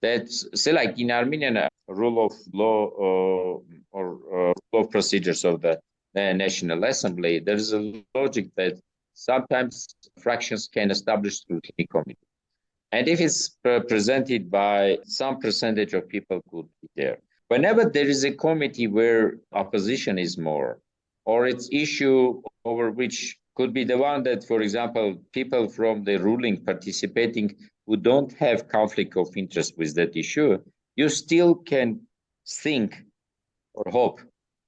C: that, say like in Armenian rule of law or rule of procedures of the National Assembly, there is a logic that sometimes fractions can establish scrutiny committee. And if it's presented by some percentage of people could be there. Whenever there is a committee where opposition is more, or it's issue over which could be the one that, for example, people from the ruling participating who don't have conflict of interest with that issue, you still can think or hope,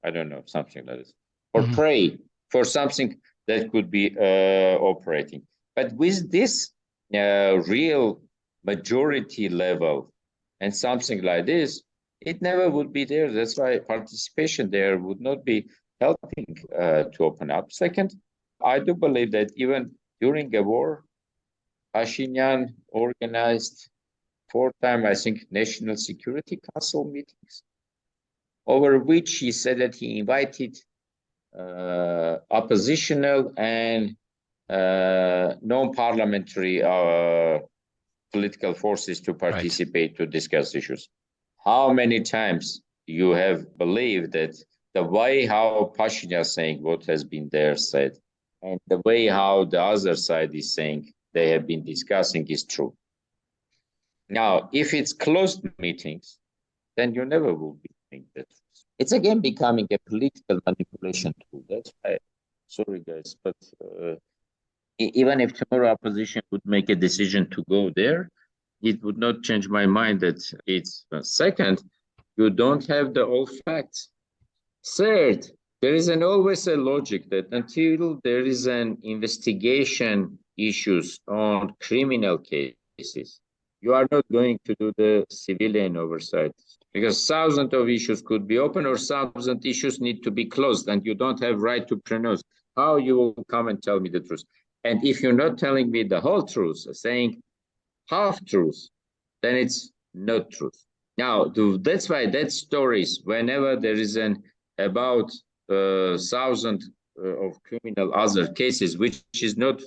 C: I don't know, something like this, or pray for something that could be operating. But with this real majority level and something like this, it never would be there. That's why participation there would not be helping to open up. Second, I do believe that even during a war, Pashinyan organized 4 times, I think, National Security Council meetings, over which he said that he invited oppositional and non-parliamentary political forces to participate, to discuss issues. How many times you have believed that the way how Pashinyan is saying what has been there said, and the way how the other side is saying they have been discussing is true. Now, if it's closed meetings, then you never will be doing that. It's again becoming a political manipulation tool. That's why, sorry guys, but even if tomorrow opposition would make a decision to go there, it would not change my mind that it's second, you don't have the all facts. Third, there is always a logic that until there is an investigation issues on criminal cases, you are not going to do the civilian oversight, because thousands of issues could be open or 1,000 issues need to be closed, and you don't have right to pronounce. How you will come and tell me the truth? And if you're not telling me the whole truth, saying half truth, then it's not truth. Now, that's why that stories, whenever there is about 1,000 of criminal other cases, which is not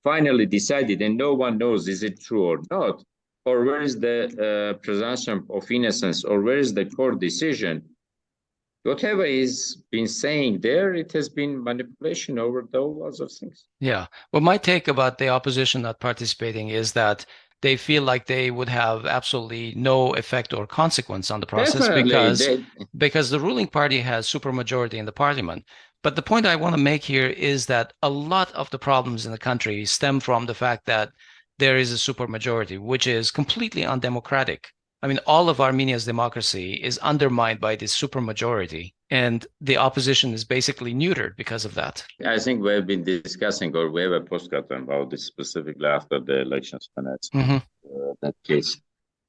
C: finally decided and no one knows is it true or not, or where is the presumption of innocence, or where is the court decision, whatever is been saying there, it has been manipulation over those other things.
A: Yeah. Well, my take about the opposition not participating is that they feel like they would have absolutely no effect or consequence on the process because the ruling party has supermajority in the parliament. But the point I want to make here is that a lot of the problems in the country stem from the fact that there is a supermajority, which is completely undemocratic. I mean, all of Armenia's democracy is undermined by this supermajority, and the opposition is basically neutered because of that.
C: I think we've been discussing, or we have a postcard about this specifically after the elections, that case.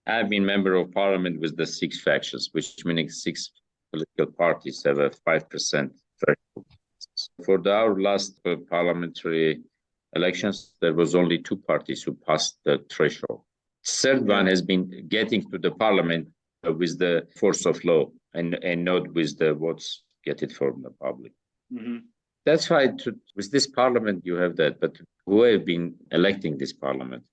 C: I've been member of parliament with the 6 factions, which means 6 political parties have a 5% threshold. For our last parliamentary elections, there was only 2 parties who passed the threshold. Third one has been getting to the parliament with the force of law and not with the votes get it from the public. That's why with this parliament you have that, but who have been electing this parliament?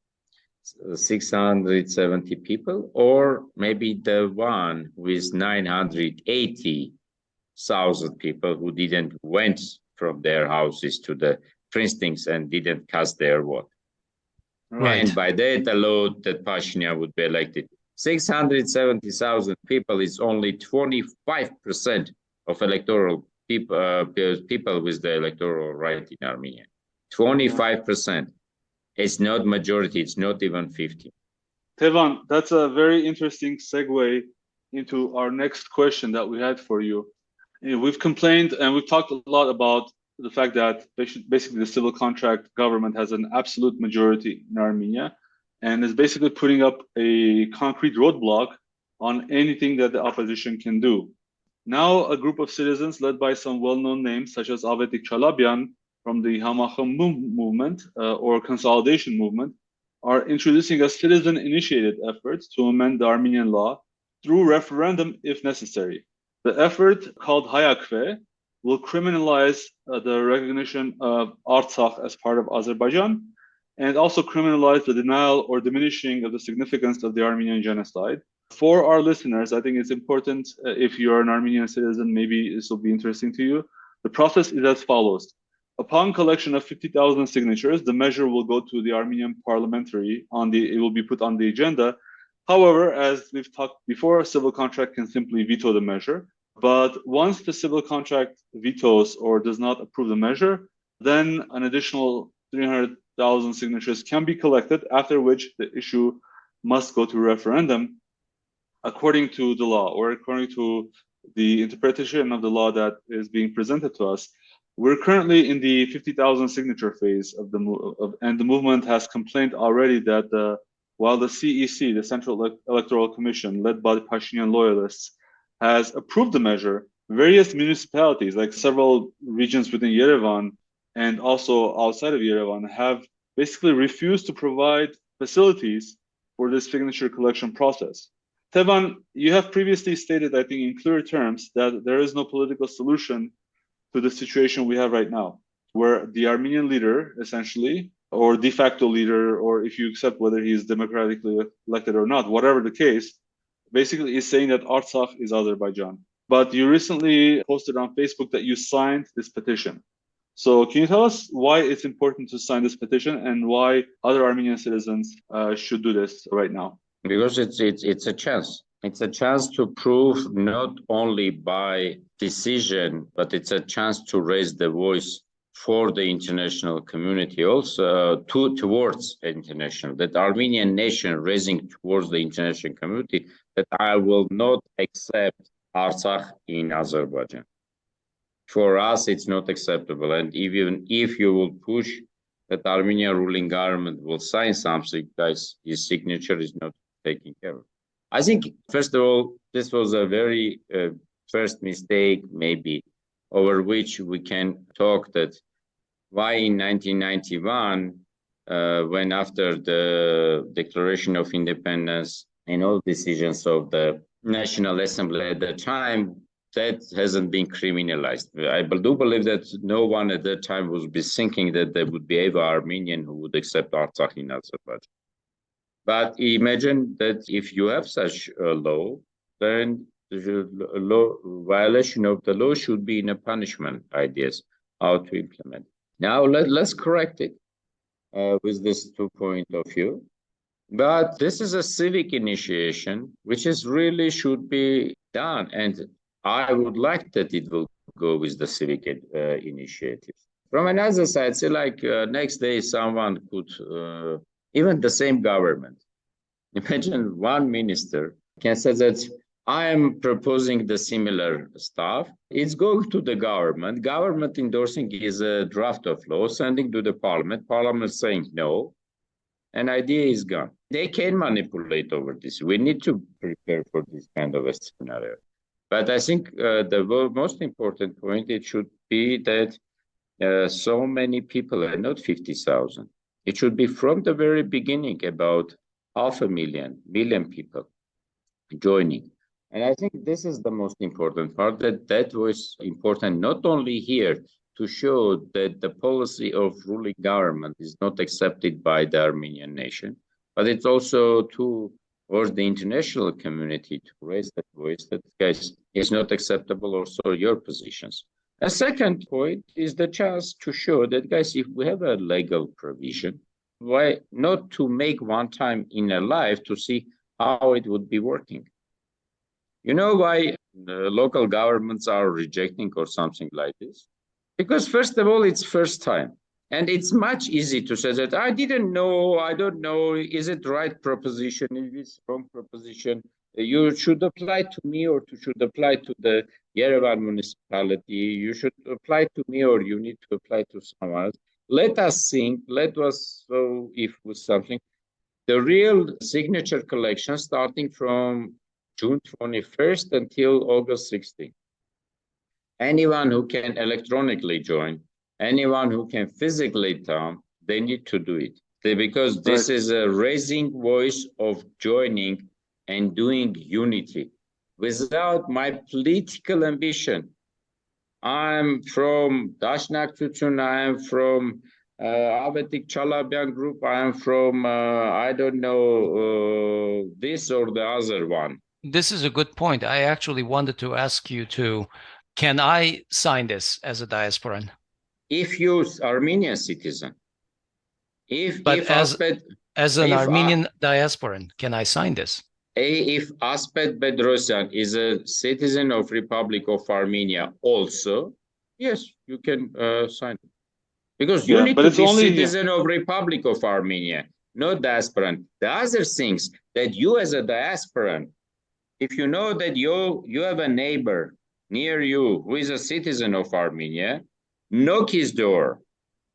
C: 670 people, or maybe the one with 980,000 people who didn't went from their houses to the precincts and didn't cast their vote. Right. And by that alone, that Pashinyan would be elected. 670,000 people is only 25% of electoral people with the electoral right in Armenia. 25%. It's not majority. It's not even 50.
B: Tevan, that's a very interesting segue into our next question that we had for you. We've complained and we've talked a lot about the fact that basically the civil contract government has an absolute majority in Armenia and is basically putting up a concrete roadblock on anything that the opposition can do. Now, a group of citizens led by some well-known names such as Avetik Chalabian from the Hamaham movement or consolidation movement are introducing a citizen-initiated effort to amend the Armenian law through referendum if necessary. The effort, called Hayaqve, will criminalize the recognition of Artsakh as part of Azerbaijan and also criminalize the denial or diminishing of the significance of the Armenian genocide. For our listeners, I think it's important, if you're an Armenian citizen, maybe this will be interesting to you. The process is as follows. Upon collection of 50,000 signatures, the measure will go to the Armenian Parliamentary. It will be put on the agenda. However, as we've talked before, a civil contract can simply veto the measure. But once the civil contract vetoes or does not approve the measure, then an additional 300,000 signatures can be collected, after which the issue must go to referendum according to the law or according to the interpretation of the law that is being presented to us. We're currently in the 50,000 signature phase of and the movement has complained already that while the CEC, the Central Electoral Commission, led by the Pashinyan loyalists, has approved the measure, various municipalities, like several regions within Yerevan and also outside of Yerevan, have basically refused to provide facilities for this signature collection process. Tevan, you have previously stated, I think in clear terms, that there is no political solution to the situation we have right now, where the Armenian leader, essentially, or de facto leader, or if you accept whether he is democratically elected or not, whatever the case, basically is saying that Artsakh is Azerbaijan. But you recently posted on Facebook that you signed this petition. So can you tell us why it's important to sign this petition and why other Armenian citizens should do this right now?
C: Because it's a chance. It's a chance to prove not only by decision, but it's a chance to raise the voice for the international community, also towards international, that Armenian nation raising towards the international community that I will not accept Artsakh in Azerbaijan. For us, it's not acceptable. And even if you will push that Armenian ruling government will sign something, guys, his signature is not taken care of. I think, first of all, this was a very first mistake, maybe, over which we can talk that why in 1991, when after the Declaration of Independence and all decisions of the National Assembly at the time, that hasn't been criminalized. I do believe that no one at that time would be thinking that there would be ever Armenian who would accept Artsakh in Azerbaijan. But imagine that if you have such a law, then the violation of the law should be in a punishment ideas, how to implement. Now let's correct it with this 2 point of view. But this is a civic initiation, which is really should be done. And I would like that it will go with the civic initiative. From another side, say like next day someone could, even the same government, imagine one minister can say that I am proposing the similar stuff. It's going to the government endorsing is a draft of law, sending to the parliament saying no, and idea is gone. They can manipulate over this. We need to prepare for this kind of a scenario. But I think the most important point, it should be that so many people are not 50,000. It should be from the very beginning about 500,000 people joining. And I think this is the most important part, that was important not only here to show that the policy of ruling government is not accepted by the Armenian nation, but it's also towards the international community to raise that voice that, guys, is not acceptable also your positions. A second point is the chance to show that, guys, if we have a legal provision, why not to make one time in a life to see how it would be working? You know why the local governments are rejecting or something like this? Because first of all, it's first time. And it's much easy to say that I didn't know, I don't know, is it right proposition, is it wrong proposition? You should apply to me or should apply to the Yerevan municipality. You should apply to me or you need to apply to someone else. Let us think, let us go if with something. The real signature collection starting from June 21st until August 16th. Anyone who can electronically join, anyone who can physically come, they need to do it. Because this is a raising voice of joining and doing unity. Without my political ambition, I'm from Dashnak Tutun, I am from Avetik Chalabian group, I am from, I don't know, this or the other one.
A: This is a good point. I actually wanted to ask you to, can I sign this as a diasporan?
C: If you're Armenian citizen,
A: as an Armenian diasporan, can I sign this?
C: If Asbed Bedrossian is a citizen of Republic of Armenia also, yes, you can sign it. Because you need to be citizen of Republic of Armenia, not diasporan. The other things that you as a diasporan, if you know that you have a neighbor near you who is a citizen of Armenia, knock his door.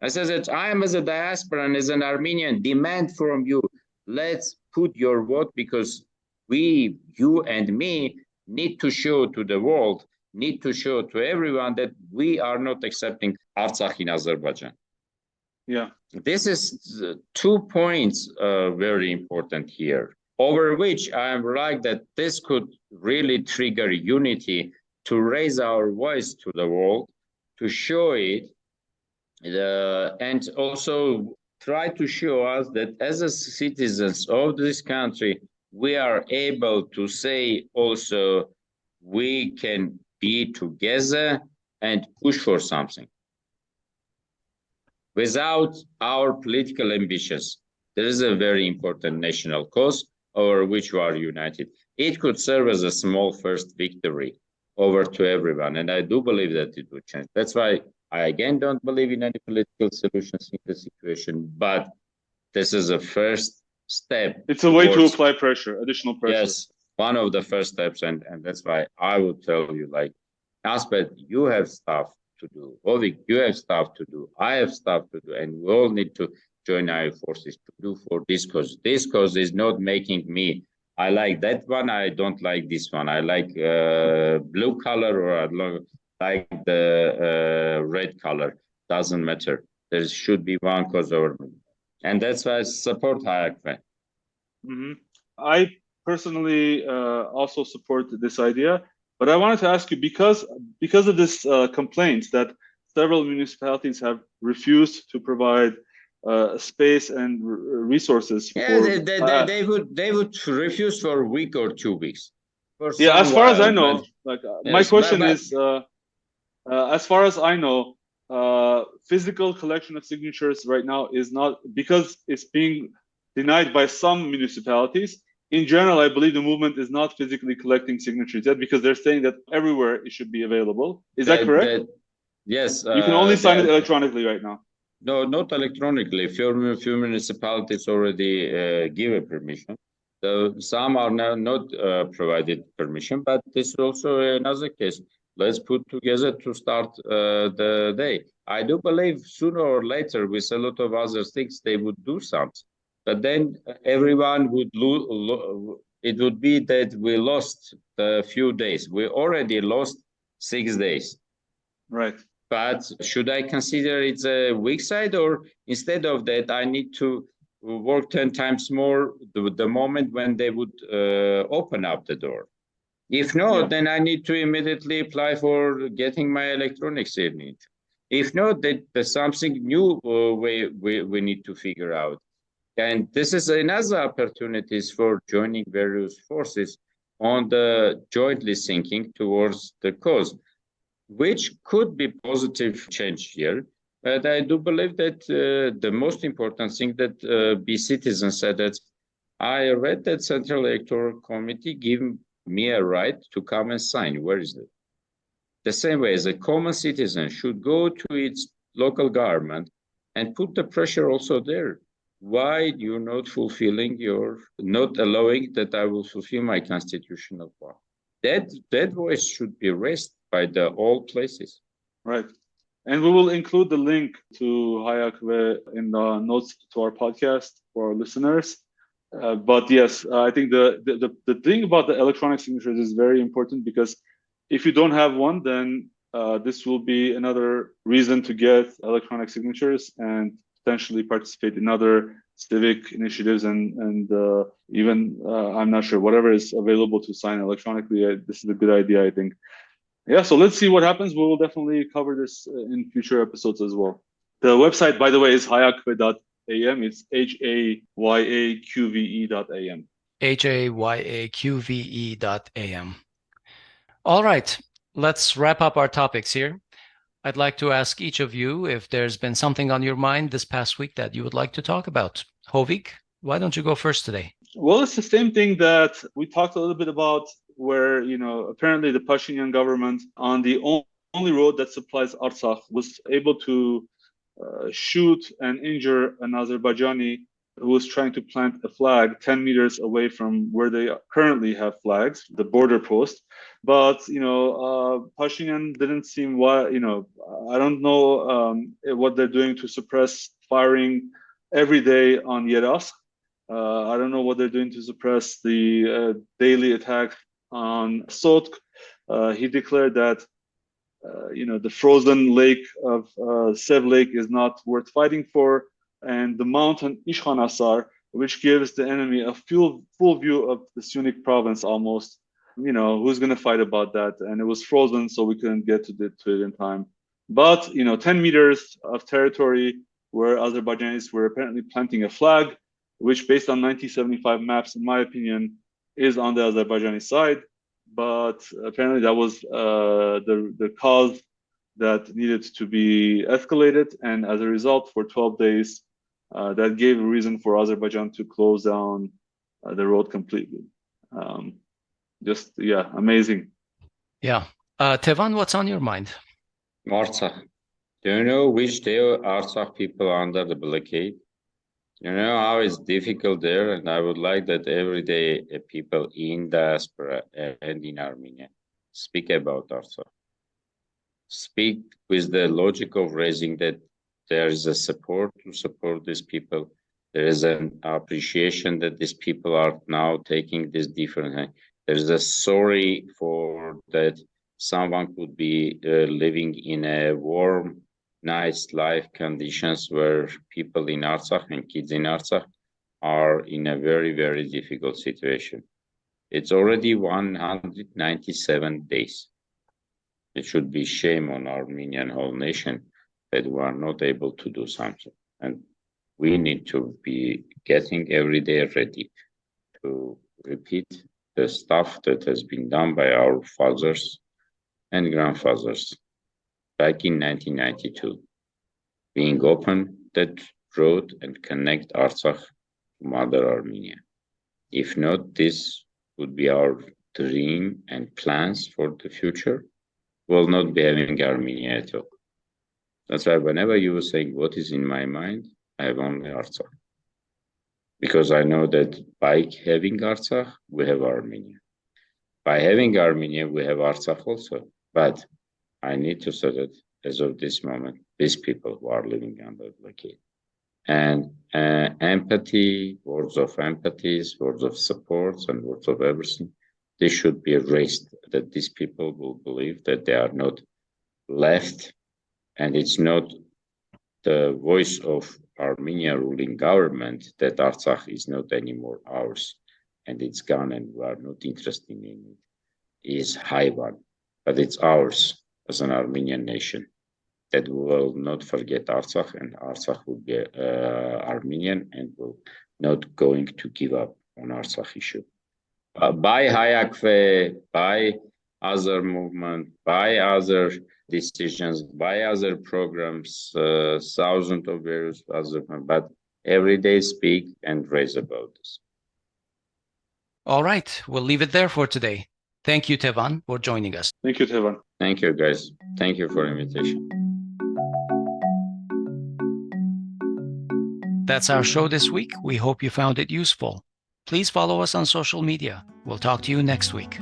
C: I said that I am as a diasporan, as an Armenian, demand from you, let's put your vote because we, you and me, need to show to the world, need to show to everyone that we are not accepting Artsakh in Azerbaijan.
B: Yeah.
C: This is 2 points very important here, over which I am like that this could really trigger unity to raise our voice to the world, to show it, and also try to show us that as a citizens of this country, we are able to say also we can be together and push for something. Without our political ambitions, there is a very important national cause over which we are united. It could serve as a small first victory over to everyone, and I do believe that it would change. That's why I again don't believe in any political solutions in the situation, but this is a first step.
B: It's a way to apply pressure, additional pressure.
C: Yes, one of the first steps, and that's why I would tell you, like, Asbed, you have stuff to do. Hovik, you have stuff to do. I have stuff to do, and we all need to join our forces to do for this cause. This cause is not making me, I like that one, I don't like this one. I like blue color or I like the red color. Doesn't matter. There should be one cause over me. And that's why I support Hayaqve.
B: I personally also support this idea, but I wanted to ask you, because of this complaint that several municipalities have refused to provide space and resources.
C: They would refuse for a week or 2 weeks.
B: Yeah, as far as I know, my question is, as far as I know, physical collection of signatures right now is not, because it's being denied by some municipalities. In general, I believe the movement is not physically collecting signatures yet, because they're saying that everywhere it should be available. Is that correct?
C: Yes.
B: You can only sign it electronically right now.
C: No, not electronically. Few municipalities already give a permission. Some are now not provided permission, but this is also another case. Let's put together to start the day. I do believe sooner or later, with a lot of other things, they would do something. But then everyone would lose. It would be that we lost a few days. We already lost 6 days.
B: Right.
C: But should I consider it's a weak side, or instead of that, I need to work 10 times more the moment when they would open up the door? If not, then I need to immediately apply for getting my electronic signature. If not, there's something new we need to figure out. And this is another opportunities for joining various forces on the jointly thinking towards the cause, which could be positive change here. But I do believe that the most important thing that B citizens said that I read that Central Electoral Committee give me a right to come and sign. Where is it? The same way as a common citizen should go to its local government and put the pressure also there. Why you're not not allowing that I will fulfill my constitutional power? That voice should be raised by all places.
B: Right. And we will include the link to Hayaqve in the notes to our podcast for our listeners. But yes, I think the thing about the electronic signatures is very important, because if you don't have one, then this will be another reason to get electronic signatures and potentially participate in other civic initiatives and even, I'm not sure, whatever is available to sign electronically. This is a good idea, I think. Yeah, so let's see what happens. We will definitely cover this in future episodes as well. The website, by the way, is Hayaqve.am. It's Hayaqve.am.
A: Hayaqve.am. All right, let's wrap up our topics here. I'd like to ask each of you if there's been something on your mind this past week that you would like to talk about. Hovik, why don't you go first today?
B: Well, it's the same thing that we talked a little bit about, where, apparently the Pashinyan government on the only road that supplies Artsakh was able to shoot and injure an Azerbaijani who was trying to plant a flag 10 meters away from where they currently have flags, the border post. But, Pashinyan didn't seem, I don't know what they're doing to suppress firing every day on Yeras. I don't know what they're doing to suppress the daily attacks on Sotk. He declared that the frozen lake of Sev Lake is not worth fighting for, and the mountain Ishkhanasar, which gives the enemy a full view of the Sunnic province almost. Who's going to fight about that? And it was frozen, so we couldn't get to it in time. But 10 meters of territory where Azerbaijanis were apparently planting a flag, which based on 1975 maps, in my opinion, is on the Azerbaijani side. But apparently that was the cause that needed to be escalated. And as a result, for 12 days, that gave a reason for Azerbaijan to close down the road completely. Amazing.
A: Yeah. Tevan, what's on your mind?
C: Artsakh. Do you know which day Artsakh people are under the blockade? You know how it's difficult there, and I would like that every day people in diaspora and in Armenia speak about Artsakh. Speak with the logic of raising that there is a support to support these people. There is an appreciation that these people are now taking this different. There is a sorry for that someone could be living in a warm, nice life conditions where people in Artsakh and kids in Artsakh are in a very, very difficult situation. It's already 197 days. It should be shame on Armenian whole nation that we are not able to do something. And we need to be getting every day ready to repeat the stuff that has been done by our fathers and grandfathers back in 1992, being open that road and connect Artsakh to Mother Armenia. If not, this would be our dream and plans for the future. We'll not be having Armenia at all. That's why whenever you were saying what is in my mind, I have only Artsakh. Because I know that by having Artsakh, we have Armenia. By having Armenia, we have Artsakh also. But I need to say that as of this moment, these people who are living under blockade. And empathy, words of empathies, words of supports, and words of everything, they should be raised, that these people will believe that they are not left, and it's not the voice of Armenia ruling government that Artsakh is not anymore ours, and it's gone, and we are not interested in it. Is high one, but it's ours as an Armenian nation. That we will not forget Artsakh, and Artsakh will be Armenian, and will not going to give up on Artsakh issue. By Hayaqve, by other movement, by other decisions, by other programs, thousands of various other, but every day speak and raise about this.
A: All right, we'll leave it there for today. Thank you, Tevan, for joining us.
B: Thank you, Tevan.
C: Thank you, guys. Thank you for the invitation.
A: That's our show this week. We hope you found it useful. Please follow us on social media. We'll talk to you next week.